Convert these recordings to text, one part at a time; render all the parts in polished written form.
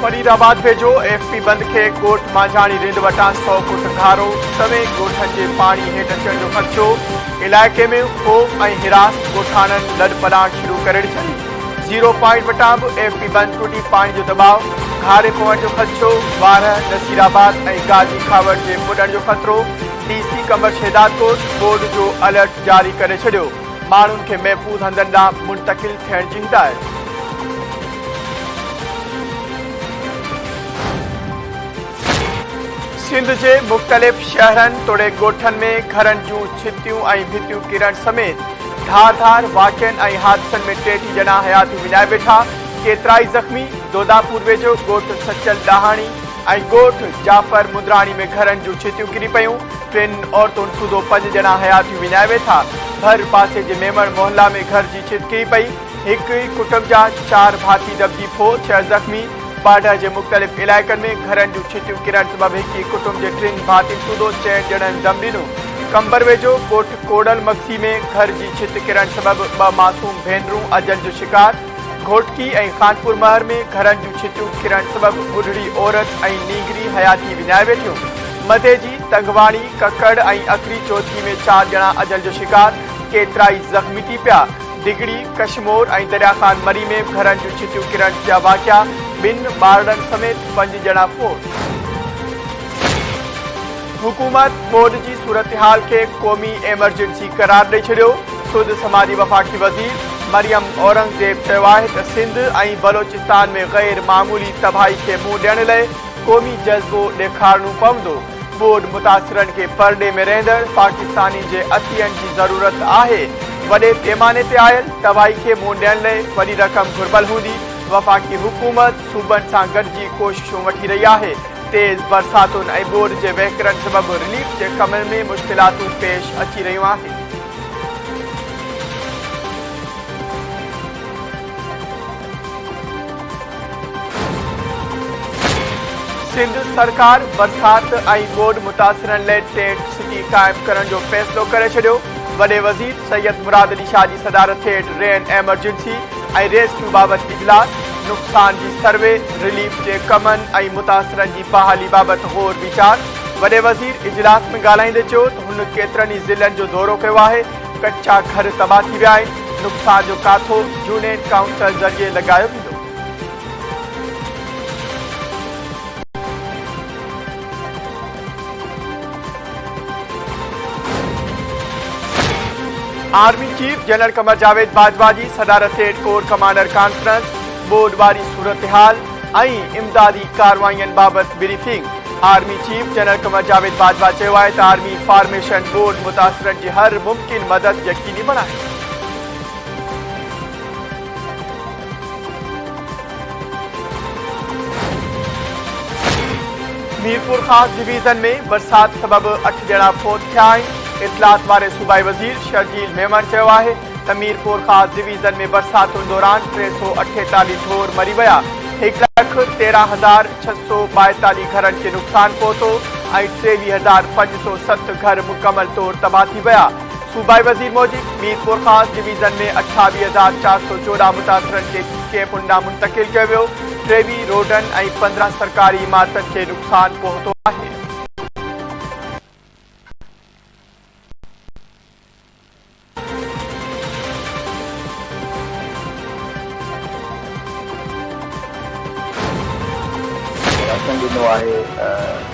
फरीदाबाद वेझो एफपी बंद के कोट मांझाणी रिंद वटां 100 फुट घारो समेत ॻोठनि जे पाणी हेठि अचण जो ख़दशो। इलाइक़े में खौफ़ ऐं हिरास ॻोठाणनि लॾ पलाण शुरू करे छॾी। 0 पॉइंट वटां बि एफपी बंद टुटी पाणी जो दबाव, घारे पवण जो ख़दशो। वारह नसीराबाद ऐं गाजी खावड़ जे ॿुॾण जो ख़तरो। डीसी कमर शहदादकोट बोर्ड जो अलर्ट जारी करे छॾियो। माण्हुनि खे महफ़ूज़ हंधनि ॾांहुं मुंतक़िल थियण जी हिदायत। सिंध के मुख़्तलिफ़ शहरनि तोड़े ॻोठनि में घरनि जूं छितियूं ऐं भितियूं किरण समेत धार वाक़िअनि ऐं हादसनि में 33 ॼणा हयातियूं विञाए वेठा। केतिराई ज़ख़्मी। दोदापुर वेझो ॻोठ सचल ॾाहाणी ऐं ॻोठ जाफ़र मुंदराणी में घरनि जूं छितियूं किरी पयूं। 3 औरतुनि सूधो 5 ॼणा हयातियूं विञाए वेठा। भर पासे जे मेमण मोहल्ला में घर जी छित किरी पई। हिक ई कुटुंब जा 4 भाती दॿजी फो, 6 ज़ख़्मी। बाढ़ के मुख़्तलिफ़ इलाइक़नि में घरनि जूं छितियूं किरण सबबि हिक ई कुटुंब के 3 भातियुनि सूधो 6 ॼणनि दम ॾिनो। कंबर वेझो कोट कोडल मक्सी में घर की छित किरण सबबि 2 मासूम भेनरूं अजल जो शिकार। घोटकी ऐं खानपुर महर में घरनि जूं छितियूं किरण सबबि ॿुढड़ी औरत ऐं नीगरी हयाती विञाए वेठियूं। मधे जी तंगवाणी ककड़ ऐं अकरी चौधरी में 4 ॼणा अजल जो शिकार। केतिराई ज़ख़्मी थी पिया। डिगड़ी कशमोर ऐं दरियाखान मरी में घरनि जूं छितियूं किरण जा वाक़िया। 2 ॿारनि समेत 5 ॼणा फोत। हुकूमत बोर्ड की सूरत हाल के क़ौमी एमरजेंसी करार ॾेई छॾियो। सुद समाजी वफ़ाक़ी वज़ीर मरियम औरंगज़ेब चयो आहे त सिंध ऐं बलोचिस्तान में गैर मामूली तबाही के मुंहुं ॾियण लाइ क़ौमी जज़्बो ॾेखारणो पवंदो। बोर्ड मुतासिरनि के परडे में रहंदड़ पाकिस्तानी जे अतियनि की ज़रूरत आहे। वॾे पैमाने ते आयल तबाही के मुंहुं ॾियण लाइ वॾी रक़म घुर्बल हूंदी। वफ़ाक़ी हुकूमत सूबनि सां गॾिजी कोशिशूं वठी रही आहे। तेज़ बरसातुनि ऐं बोर्ड जे वहिकरनि सबबि रिलीफ जे कमनि में मुश्किलातूं पेश अची रहियूं आहिनि। सिंध सरकार बरसात ऐं बोर्ड मुतासिरनि लाइ टेंट सिटी क़ाइमु करण जो फ़ैसिलो करे छॾियो। वॾे वज़ीर सैयद मुराद अली शाह जी सदारत हेठि रेन एमरजेंसी ऐं रेस्क्यू बाबति इजलास, नुक़सान जी सर्वे, रिलीफ के कमनि ऐं मुतासिरनि जी बहाली बाबति गौर वीचार। वॾे वज़ीर इजलास में ॻाल्हाईंदे चयो त हुन केतिरनि ई ज़िलनि जो दौरो कयो आहे। कच्चा घर तबाह थी विया आहिनि। नुक़सान जो काथो यूनियन काउंसिल ज़रिए लॻायो वेंदो। Army chief general Qamar Javed Bajwa की सदारत हेठि कोर कमांडर कॉन्फ्रेंस, बोर्ड वारी सूरत हाल ऐं इमदादी कार्रवाईअनि बाबति briefing. Army chief general Qamar Javed Bajwa चयो आहे त आर्मी फॉर्मेशन बोर्ड मुतासिरनि की हर मुमकिन मदद यकीनी बनाए। मीरपुर खास डिवीजन में बरसात सबबि 8 ॼणा फोत थिया आहिनि। इतलात वारे सूबाई वज़ीर शर्जील मेमन चयो आहे त मीरपुर खास डिवीजन में बरसातुनि दौरान 348 ढोर मरी विया। 1,13,642 घरनि के नुक़सान पहुतो ऐं 23,507 घर मुकमल तौर तबाह थी विया। सूबाई वज़ीर मूजिब मीरपुर खास डिवीजन में 28,414 मुतासिरनि के पुंडा मुंतकिल किया वियो। 23 रोडनि ऐं 15 सरकारी इमारतनि के नुक़सान पहुतो आहे।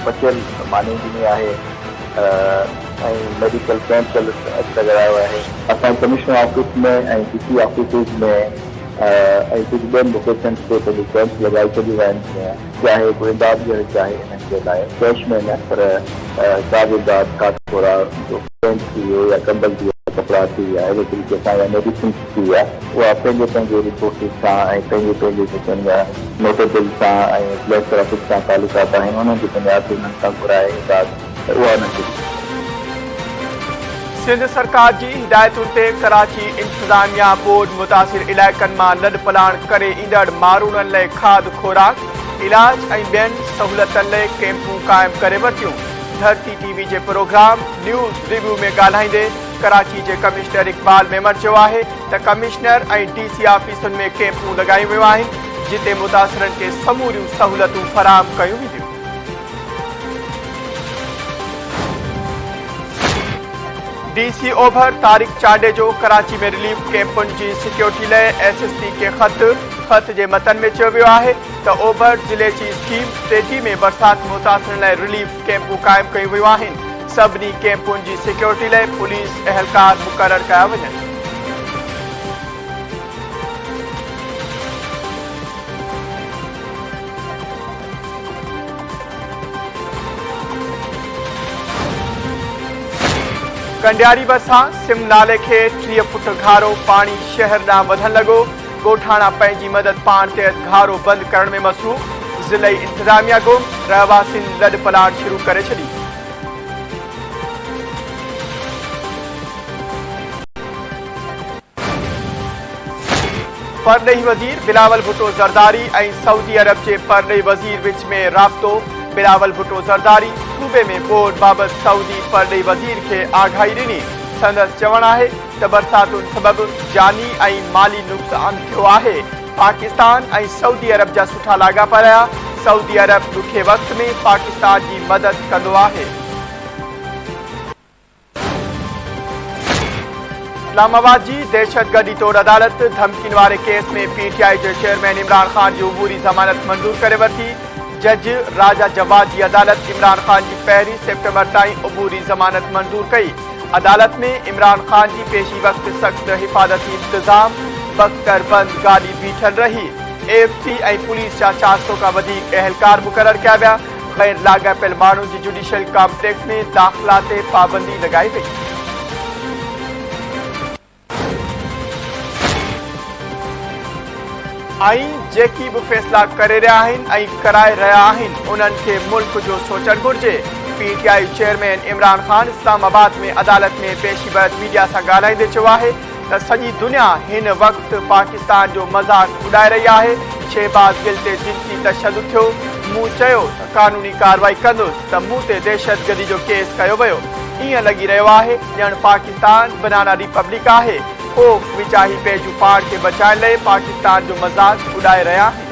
बचियल मानी ॾिनी आहे ऐं मेडिकल कैंप लॻायो आहे। असां कमिश्नर ऑफिस में ऐं डीसी ऑफिसिस में ऐं कुझु ॿियनि लोकेशन्स ते पंहिंजे कैंप्स लॻाए छॾियूं आहिनि। चाहे कोई इमदाद ॾियणु चाहे हिननि जे लाइ कैश में न, पर का बि इमदाद थोरा जो कैंप थी वियो या कंबल थी वियो, कपिड़ा थी विया, अहिड़े तरीक़े सां या मेडिसिन थी विया, उहा पंहिंजे रिसोर्सिस सां ऐं पंहिंजे जेके नोटेबल सां ऐं कलेक्टर ऑफिस सां तालुकात आहिनि उन्हनि खे पंहिंजे हथ उन्हनि सां घुराए इमदाद उहा उन्हनि खे। सिंध सरकार की हिदायतुनि ते कराची इंतजामिया बोर्ड मुतासिर इलाइक़नि मां लॾ पलाण करे ईंदड़ मारूड़नि लाइ खाद खोराक, इलाज ऐं ॿियनि सहूलियतनि लाइ कैंपूं क़ाइमु करे वरितियूं। धरती टीवी के प्रोग्राम न्यूज़ रिव्यू में ॻाल्हाईंदे कराची के कमिश्नर इकबाल मेमन चयो आहे त कमिश्नर ऐं डीसी ऑफिसुनि में कैंपूं लॻायूं वियूं आहिनि। जिते मुतासिरनि खे समूरियूं सहूलियतूं फराहम कयूं वेंदियूं। डीसी ओभर तारिक चांडेजो कराची में रिलीफ कैंपुनि जी सिक्योरिटी लाइ SSP खे ख़त जे मतन में चयो वियो आहे त ओभर ज़िले जी स्कीम 30 में बरसात मुतासिरनि लाइ रिलीफ कैंपूं क़ाइमु कयूं वियूं आहिनि। सभिनी कैंपुनि जी सिक्योरिटी लाइ पुलिस एहलकार मुक़ररु कया वञनि। कंडियारी भरिसां सिम नाले खे 30 फुट घारो पाणी शहर ॾांहुं वधण लॻो। ॻोठाणा पंहिंजी मदद पाण तहत घारो बंदि करण में मसरूफ़। ज़िलई इंतज़ामिया गुम, रहवासियुनि लॾ पलाट शुरू करे छॾी। परॾेही वज़ीर बिलावल भुट्टो ज़रदारी ऐं सऊदी अरब जे परॾेही वज़ीर विच में राब्तो। बिलावल भुट्टो ज़रदारी सूबे में बोर्ड बाबति सऊदी परॾेही वज़ीर खे आगाही ॾिनी। संदसि चवणु आहे त बरसातुनि सबबि जानी ऐं माली नुक़सान थियो आहे। पाकिस्तान ऐं सऊदी अरब जा सुठा लाॻापा रहिया। सऊदी अरब ॾुखे वक़्त में पाकिस्तान जी मदद कंदो आहे। इस्लामाबाद जी दहशतगर्दी तौर अदालत धमकियुनि वारे केस में PTI जे चेयरमैन इमरान ख़ान जी उबूरी ज़मानत मंज़ूर करे वरिती। जज राजा जवाद जी अदालत इमरान ख़ान जी 1 सेप्टेम्बर ताईं उबूरी ज़मानत मंज़ूर कई। अदालत में इमरान ख़ान जी पेशी वक़्त सख़्त हिफ़ाज़ती इंतज़ाम, बख्तर बंद गाॾी बीठल रही। AFC ऐं पुलिस जा 400 खां वधीक एहलकार मुक़ररु कया विया। गैर लाॻापियल माण्हुनि जी जुडिशियल कॉम्प्लेक्स में दाख़िला ते पाबंदी लॻाई वई। ऐं जेकी बि फ़ैसिला करे रहिया आहिनि ऐं कराए रहिया आहिनि उन्हनि खे मुल्क जो सोचणु घुरिजे। PTI चेयरमैन इमरान ख़ान इस्लामाबाद में अदालत में पेशी बैदि मीडिया सां ॻाल्हाईंदे चयो आहे त सॼी दुनिया हिन वक़्तु पाकिस्तान जो मज़ाक़ उॾाए रही आहे। शहबाज़ गिल ते जिन्सी तशद्दुद थियो। मूं चयो त क़ानूनी कार्रवाई कंदुसि त मूं ते दहशतगर्दी जो केस कयो वियो। ईअं लॻी रहियो आहे ॼण पाकिस्तान बनाना रिपब्लिक आहे। खौफ़ विचाही पंहिंजूं पाण खे बचाइण लाइ पाकिस्तान जो मज़ाक़ उॾाए रहिया आहिनि।